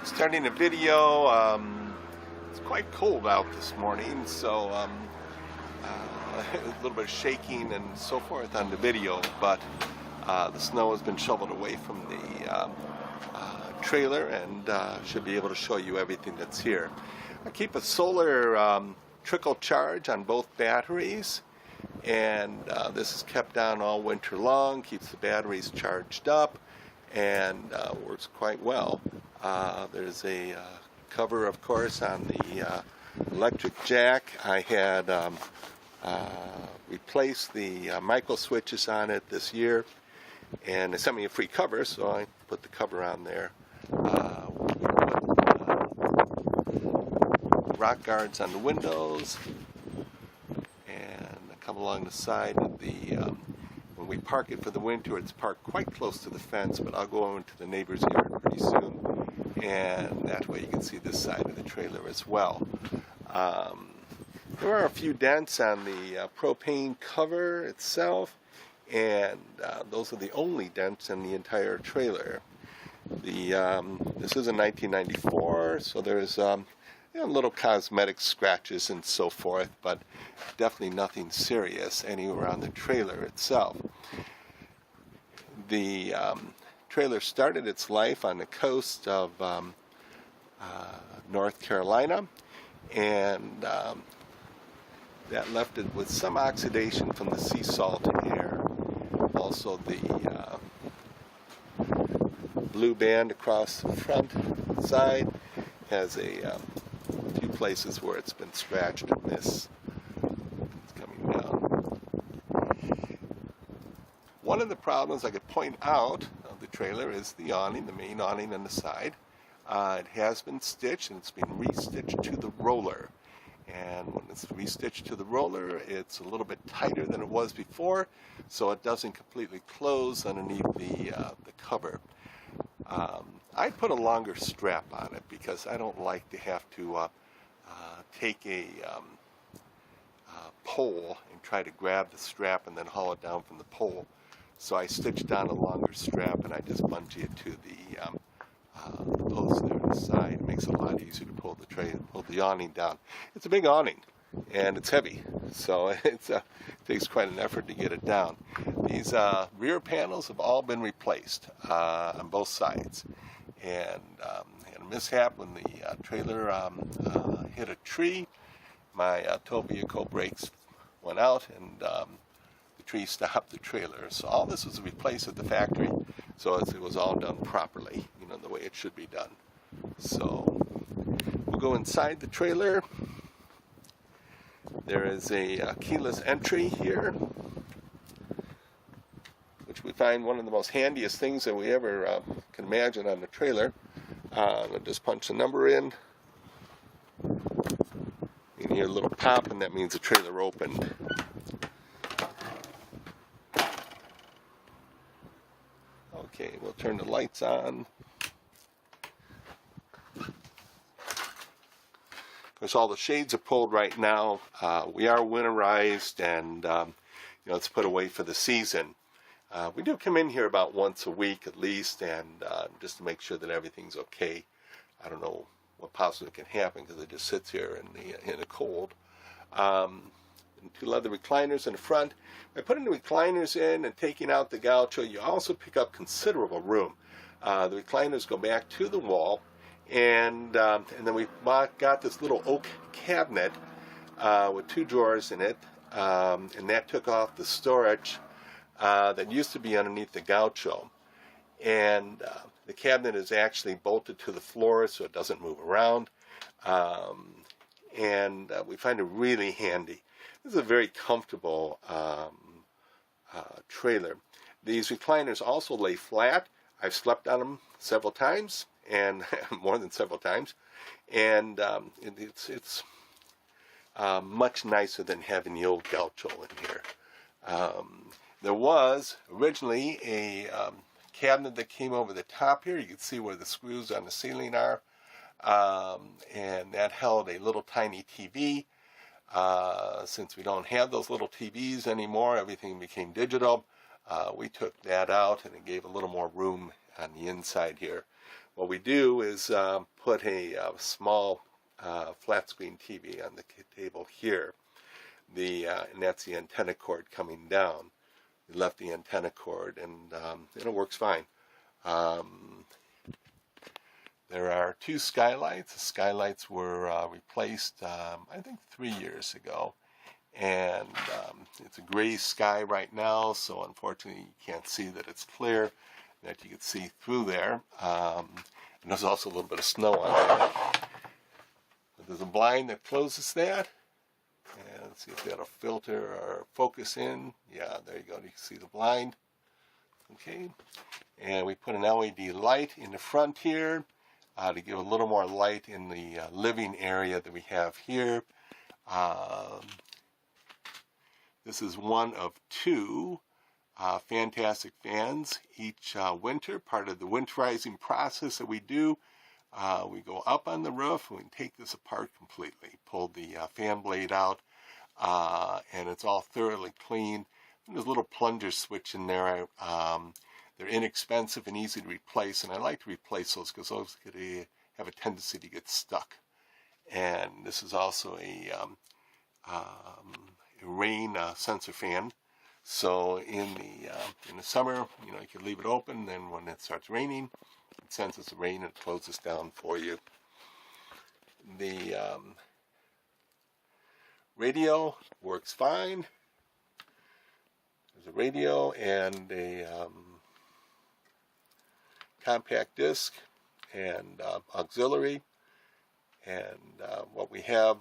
Starting a video. It's quite cold out this morning, so a little bit of shaking and so forth on the video, but the snow has been shoveled away from the trailer and should be able to show you everything that's here. I keep a solar trickle charge on both batteries, and this is kept on all winter long, keeps the batteries charged up, and works quite well. There's a cover, of course, on the electric jack. I had replaced the micro switches on it this year, and they sent me a free cover, so I put the cover on there. Rock guards on the windows, and I come along the side of the when we park it for the winter, it's parked quite close to the fence, but I'll go into the neighbor's yard pretty soon, and that way you can see this side of the trailer as well. There are a few dents on the propane cover itself, and those are the only dents in the entire trailer. This is a 1994, so there's little cosmetic scratches and so forth, but definitely nothing serious anywhere on the trailer itself. The trailer started its life on the coast of North Carolina, and that left it with some oxidation from the sea salt air. Also, the blue band across the front side has a few places where it's been scratched and missed. It's coming down. One of the problems I could point out of the trailer is the awning, the main awning on the side. It has been stitched, and it's been restitched to the roller. And when it's restitched to the roller, it's a little bit tighter than it was before, so it doesn't completely close underneath the cover. I put a longer strap on it because I don't like to have to take a pole and try to grab the strap and then haul it down from the pole. So I stitched on a longer strap, and I just bungee it to the post there on the side. It makes it a lot easier to pull the awning down. It's a big awning, and it's heavy, so it takes quite an effort to get it down. These rear panels have all been replaced on both sides, and had a mishap when the trailer hit a tree. My tow vehicle brakes went out, and the tree stopped the trailer. So all this was replaced at the factory, so it was all done properly, the way it should be done. So we'll go inside the trailer. There is a keyless entry here, which we find one of the most handiest things that we ever can imagine on the trailer. I'll just punch the number in. You can hear a little pop, and that means the trailer opened. Okay, we'll turn the lights on. Of course, all the shades are pulled right now. We are winterized, and it's put away for the season. We do come in here about once a week at least, and just to make sure that everything's okay. I don't know what possibly can happen because it just sits here in the cold. Two leather recliners in the front. By putting the recliners in and taking out the gaucho, you also pick up considerable room. The recliners go back to the wall, and then we got this little oak cabinet with two drawers in it, and that took off the storage that used to be underneath the gaucho. And the cabinet is actually bolted to the floor so it doesn't move around, and we find it really handy. This is a very comfortable trailer. These recliners also lay flat. I've slept on them several times, and more than several times, and it's much nicer than having the old gaucho in here. There was originally a cabinet that came over the top here. You can see where the screws on the ceiling are, and that held a little tiny TV. Since we don't have those little TVs anymore, everything became digital. We took that out, and it gave a little more room on the inside here. what we do is put a small flat screen TV on the table here. And that's the antenna cord coming down. We left the antenna cord, and it works fine. There are two skylights. The skylights were replaced, I think, 3 years ago. And it's a gray sky right now, so unfortunately you can't see that it's clear, that you can see through there. And there's also a little bit of snow on it. But there's a blind that closes that. And let's see if that'll filter or focus in. Yeah, there you go. You can see the blind. Okay. And we put an LED light in the front here to give a little more light in the living area that we have here. This is one of two fantastic fans each winter, part of the winterizing process that we do. We go up on the roof and we take this apart completely, pull the fan blade out, and it's all thoroughly cleaned. And there's a little plunger switch in there. They're inexpensive and easy to replace, and I like to replace those because those have a tendency to get stuck. And this is also a rain sensor fan. So in the summer, you can leave it open. Then when it starts raining, it senses the rain and it closes down for you. The radio works fine. There's a radio and a compact disc and auxiliary. And what we have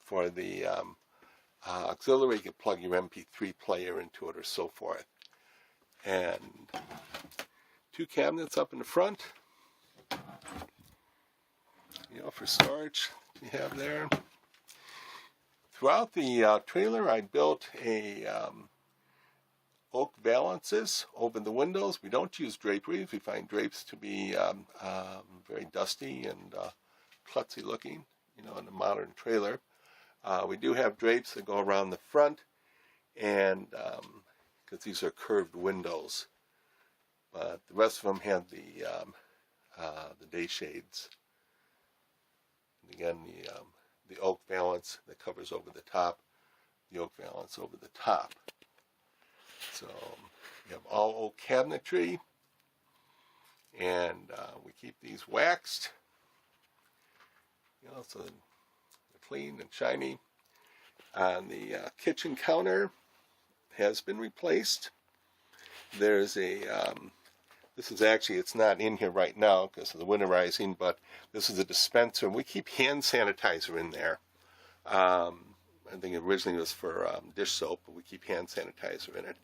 for the auxiliary, you can plug your MP3 player into it or so forth. And two cabinets up in the front, for storage you have there. Throughout the trailer, I built a oak valances over the windows. We don't use draperies. We find drapes to be very dusty and klutzy looking, in a modern trailer. We do have drapes that go around the front, and because these are curved windows, but the rest of them have the day shades. And again, the oak valance that covers over the top, the oak valance over the top. So you have all oak cabinetry, and we keep these waxed, so they're clean and shiny. And the kitchen counter has been replaced. There's a this is actually, it's not in here right now because of the winterizing, but this is a dispenser, and we keep hand sanitizer in there. I think originally it was for dish soap, but we keep hand sanitizer in it.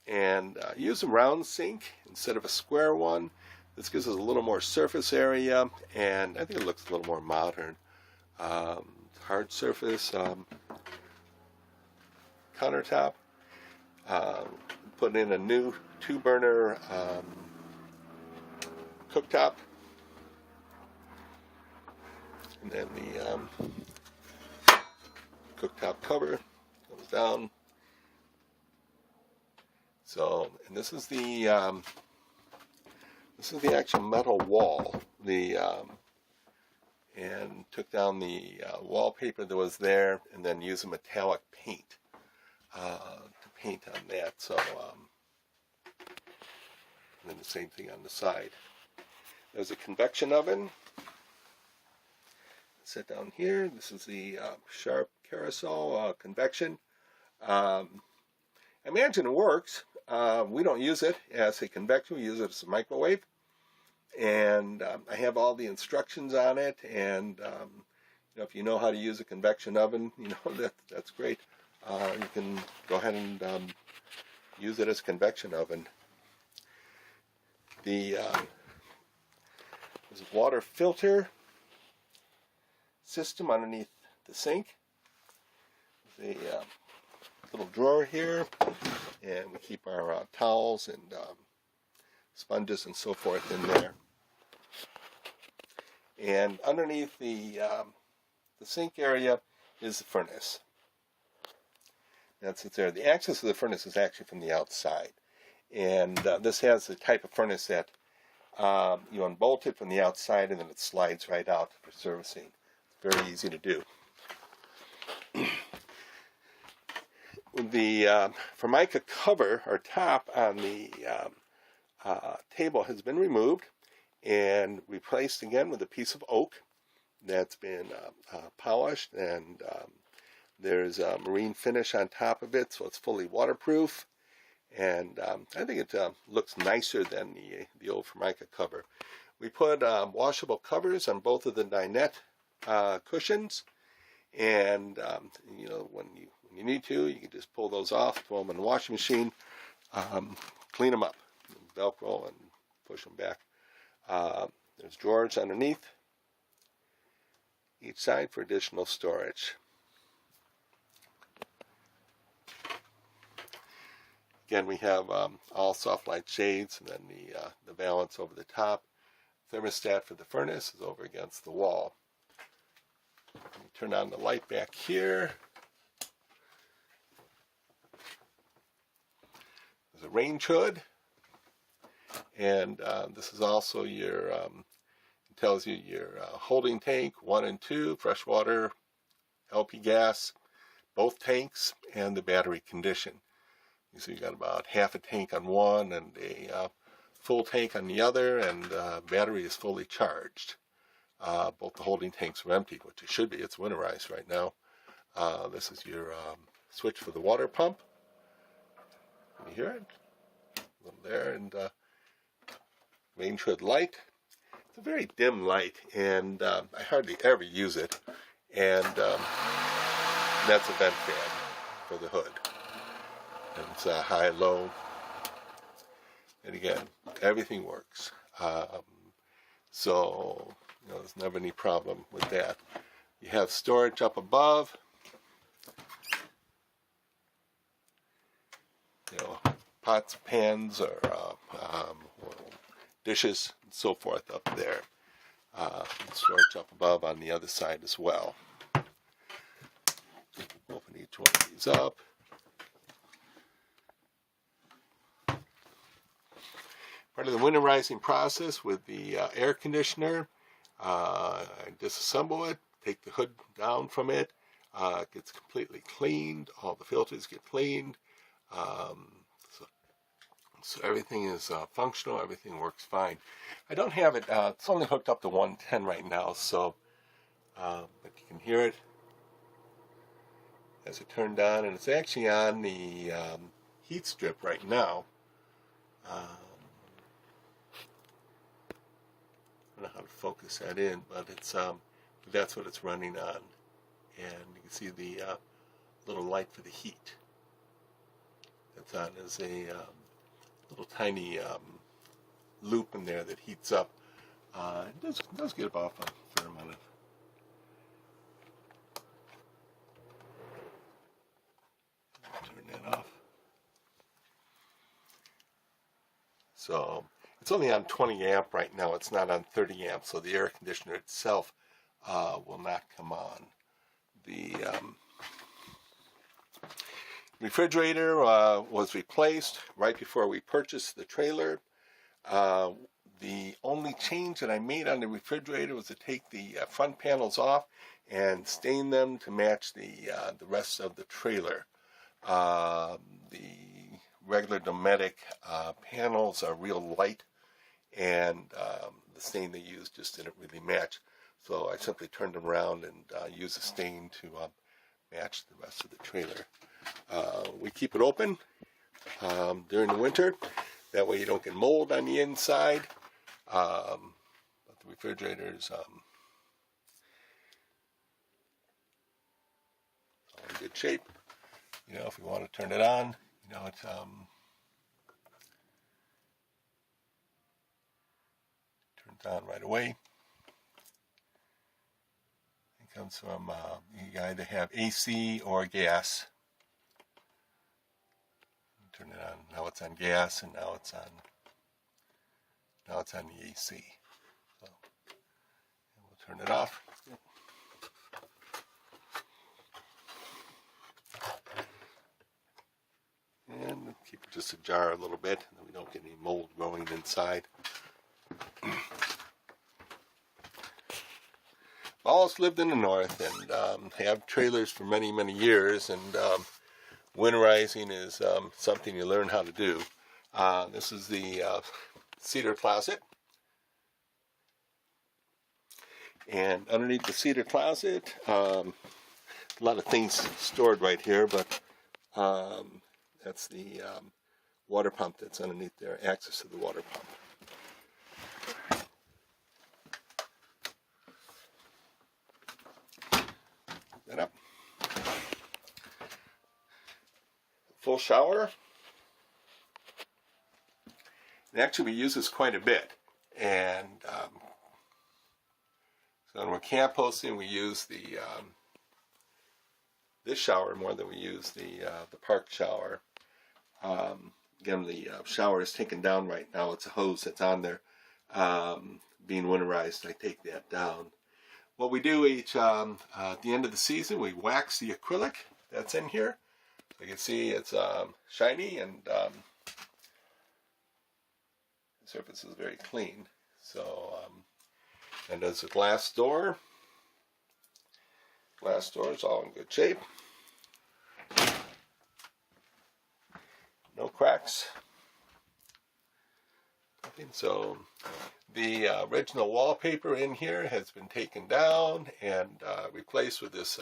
And use a round sink instead of a square one. This gives us a little more surface area, and I think it looks a little more modern. Hard surface countertop. Put in a new 2-burner cooktop, and then the cooktop cover goes down. So, and this is the actual metal wall. And took down the wallpaper that was there, and then used a metallic paint to paint on that. So, and then the same thing on the side. There's a convection oven. Set down here. This is the Sharp Carousel convection. I imagine it works. We don't use it as a convection. We use it as a microwave. And I have all the instructions on it. And if you know how to use a convection oven, that's great. You can go ahead and use it as a convection oven. There's a water filter system underneath the sink. There's a little drawer here, and we keep our towels and sponges and so forth in there. And underneath the sink area is the furnace. That's it there. The access to the furnace is actually from the outside. And this has the type of furnace that You unbolt it from the outside, and then it slides right out for servicing. It's very easy to do. The Formica cover or top on the table has been removed and replaced again with a piece of oak that's been polished, and there's a marine finish on top of it, so it's fully waterproof. And I think it looks nicer than the old Formica cover. We put washable covers on both of the dinette cushions, and when you need to, you can just pull those off, throw them in the washing machine, clean them up, Velcro, and push them back. There's drawers underneath each side for additional storage. Again, we have all soft light shades, and then the valance over the top. Thermostat for the furnace is over against the wall. Turn on the light back here. There's a range hood, and this is also your, it tells you your holding tank, 1 and 2, fresh water, LP gas, both tanks, and the battery condition. So you got about half a tank on one and a full tank on the other, and the battery is fully charged. Both the holding tanks are empty, which it should be. It's winterized right now. This is your switch for the water pump. Can you hear it? A little there, and range hood light. It's a very dim light, and I hardly ever use it. And that's a vent fan for the hood. And it's high, low, and again, everything works. So there's never any problem with that. You have storage up above. Pots, pans, or dishes, and so forth up there. Storage up above on the other side as well. Open each one of these up. Part of the winterizing process with the air conditioner, I disassemble it, take the hood down from it, it gets completely cleaned, all the filters get cleaned, so everything is functional, everything works fine. I don't have it, it's only hooked up to 110 right now, so, but you can hear it as it turned on, and it's actually on the heat strip right now. I don't know how to focus that in, but it's that's what it's running on, and you can see the little light for the heat that's on. There's a little tiny loop in there that heats up. It does get off a fair amount of. Turn that off. So it's only on 20 amp right now. It's not on 30 amp, so the air conditioner itself will not come on. The refrigerator was replaced right before we purchased the trailer. The only change that I made on the refrigerator was to take the front panels off and stain them to match the rest of the trailer. The regular Dometic panels are real light, and the stain they used just didn't really match. So I simply turned them around and used a stain to match the rest of the trailer. We keep it open during the winter. That way you don't get mold on the inside. But the refrigerator is all in good shape. If we want to turn it on, it's turns on right away. It comes from you either have AC or gas. Turn it on. Now it's on gas, and now it's on the AC. So we'll turn it off. And keep it just ajar a little bit, and we don't get any mold growing inside. always lived in the north and have trailers for many, many years, and winterizing is something you learn how to do. This is the cedar closet. And underneath the cedar closet, a lot of things stored right here, but that's the water pump that's underneath there, access to the water pump. That up. Full shower. And actually, we use this quite a bit. And so when we're camp hosting, we use the this shower more than we use the park shower. Again, the shower is taken down right now. It's a hose that's on there. Being winterized, I take that down. What we do each at the end of the season, we wax the acrylic that's in here. So you can see it's shiny, and the surface is very clean. So, and there's a glass door. Glass door is all in good shape. No cracks. Nothing. So the original wallpaper in here has been taken down and replaced with this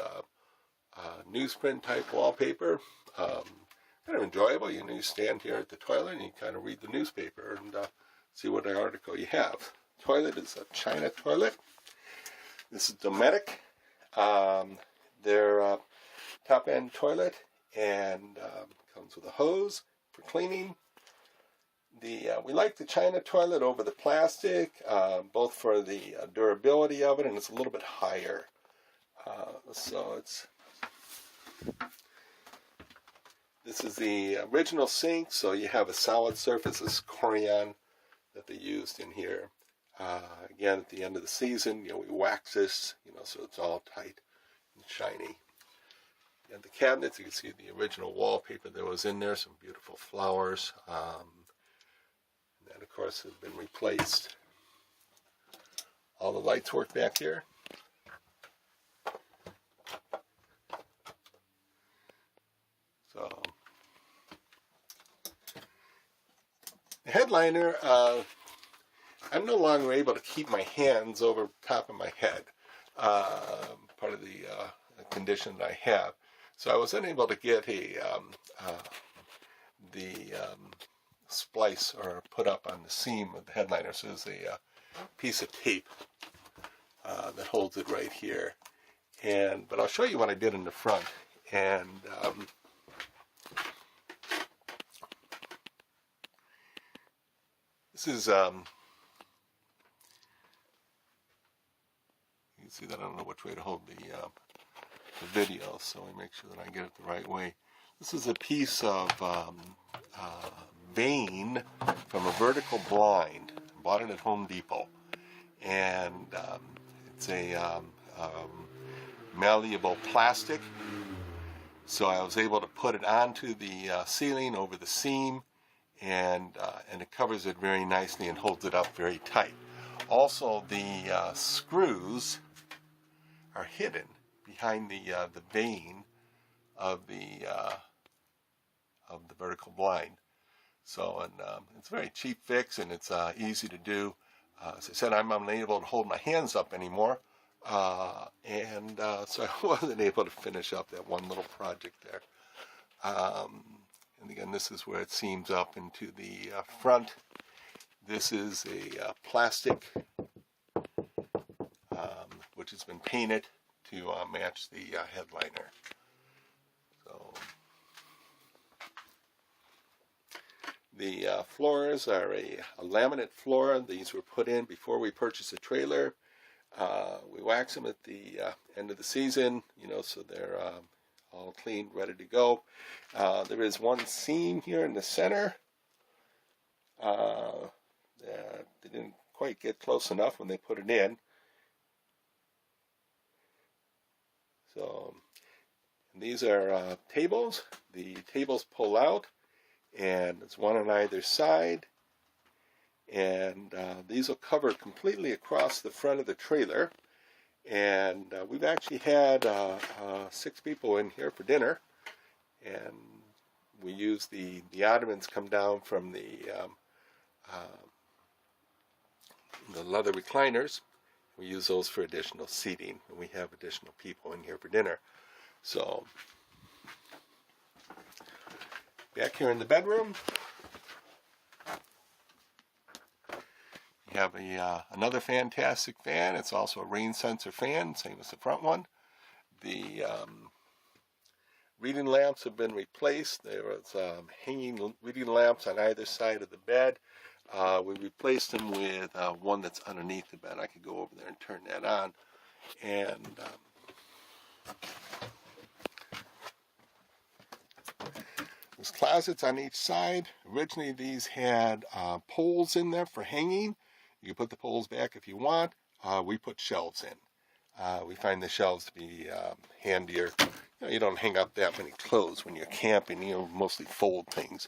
newsprint type wallpaper. Kind of enjoyable. You stand here at the toilet and you kind of read the newspaper and see what article you have. Toilet is a China toilet. This is Dometic. Their top end toilet, and comes with a hose for cleaning. We like the China toilet over the plastic, both for the durability of it, and it's a little bit higher. This is the original sink, so you have a solid surface, this Corian that they used in here. Again, at the end of the season, we wax this, so it's all tight and shiny. And the cabinets, you can see the original wallpaper that was in there, some beautiful flowers. And that, of course, has been replaced. All the lights work back here. So, the headliner, I'm no longer able to keep my hands over top of my head. Part of the condition that I have. So I was unable to get the splice or put up on the seam of the headliner. So there's a piece of tape that holds it right here. But I'll show you what I did in the front. And this is you can see that I don't know which way to hold the video, so let me make sure that I get it the right way. This is a piece of vane from a vertical blind. I bought it at Home Depot, and it's a malleable plastic, so I was able to put it onto the ceiling over the seam, and it covers it very nicely and holds it up very tight. Also, the screws are hidden behind the vane of the vertical blind. So, and it's a very cheap fix, and it's easy to do. As I said, I'm unable to hold my hands up anymore, so I wasn't able to finish up that one little project there. And again, this is where it seams up into the front. This is a plastic which has been painted to match the headliner. So the floors are a laminate floor. These were put in before we purchased the trailer. We wax them at the end of the season, so they're all clean, ready to go. There is one seam here in the center. They didn't quite get close enough when they put it in. So, and these are tables. The tables pull out, and there's one on either side. And these will cover completely across the front of the trailer. And we've actually had 6 people in here for dinner, and we use the ottomans come down from the leather recliners. We use those for additional seating, and we have additional people in here for dinner. So back here in the bedroom, you have another fantastic fan. It's also a rain sensor fan, same as the front one. The reading lamps have been replaced. There was hanging reading lamps on either side of the bed. We replaced them with one that's underneath the bed. I could go over there and turn that on. And there's closets on each side. Originally these had poles in there for hanging. You can put the poles back if you want. We put shelves in. We find the shelves to be handier. You don't hang up that many clothes when you're camping. You mostly fold things.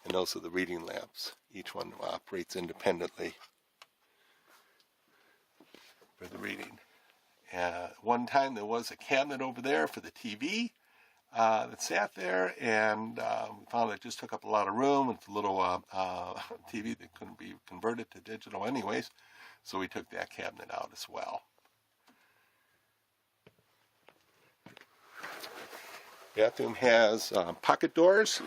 And those are the reading lamps. Each one operates independently for the reading. One time there was a cabinet over there for the TV that sat there, and we found it just took up a lot of room. It's a little TV that couldn't be converted to digital anyways, so we took that cabinet out as well. Bathroom has pocket doors,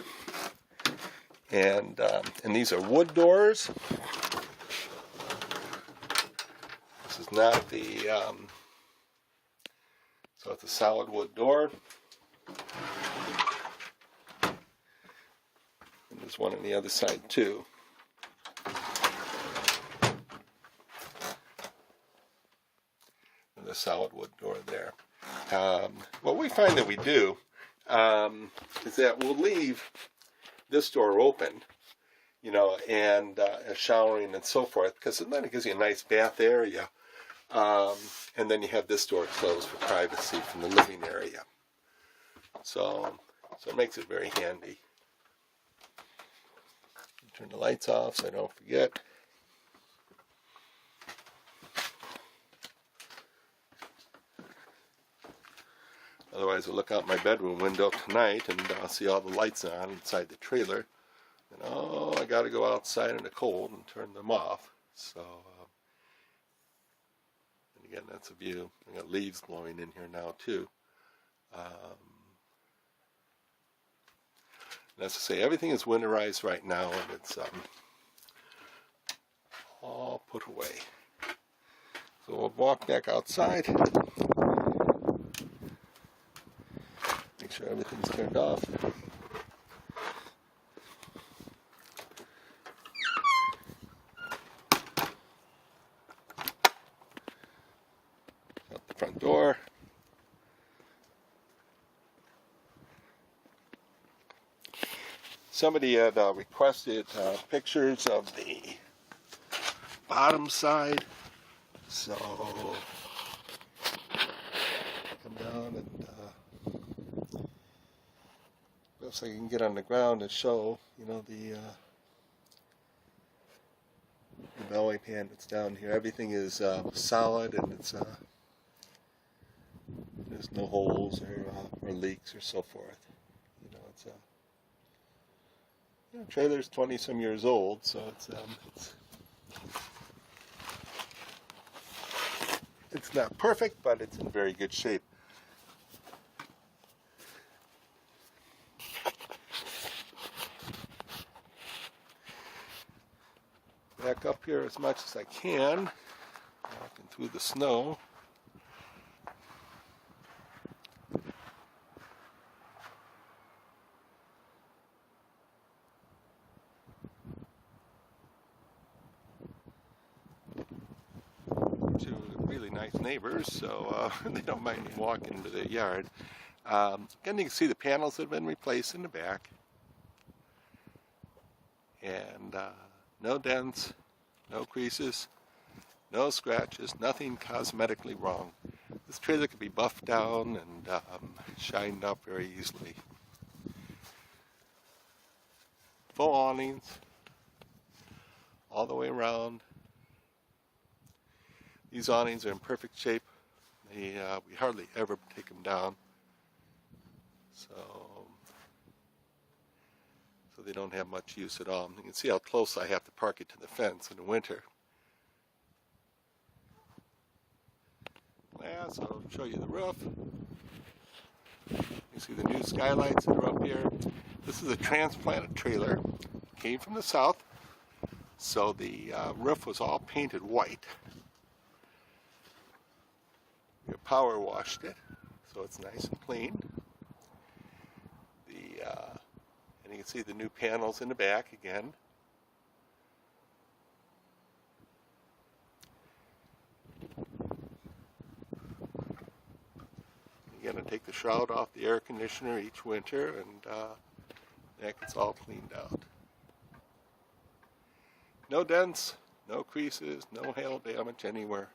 and these are wood doors. This is not the so it's a solid wood door. And there's one on the other side too. And the solid wood door there. What we find that we do is that we'll leave this door open, and showering and so forth, because then it gives you a nice bath area, and then you have this door closed for privacy from the living area. So it makes it very handy. Turn the lights off so I don't forget. Otherwise, I'll look out my bedroom window tonight and I'll see all the lights on inside the trailer. And I got to go outside in the cold and turn them off. So, and again, that's a view. I got leaves blowing in here now too. That's to say, everything is winterized right now, and it's all put away. So we'll walk back outside. Make sure everything's turned off. Shut the front door. Somebody had requested pictures of the bottom side, so come down and so I can get on the ground and show, the belly pan that's down here. Everything is solid, and it's there's no holes or leaks or so forth. It's trailer's 20-some years old, so it's not perfect, but it's in very good shape. Back up here as much as I can, walking through the snow. Two really nice neighbors, so they don't mind me walking into their yard. Again, you can see the panels that have been replaced in the back. And no dents, no creases, no scratches, nothing cosmetically wrong. This trailer could be buffed down and shined up very easily. Full awnings all the way around. These awnings are in perfect shape We hardly ever take them down, so they don't have much use at all. You can see how close I have to park it to the fence in the winter. Yeah, so I'll show you the roof. You see the new skylights that are up here. This is a transplanted trailer. Came from the south, so the roof was all painted white. We power washed it, so it's nice and clean. And you can see the new panels in the back again. Again, I take the shroud off the air conditioner each winter, and that gets all cleaned out. No dents, no creases, no hail damage anywhere.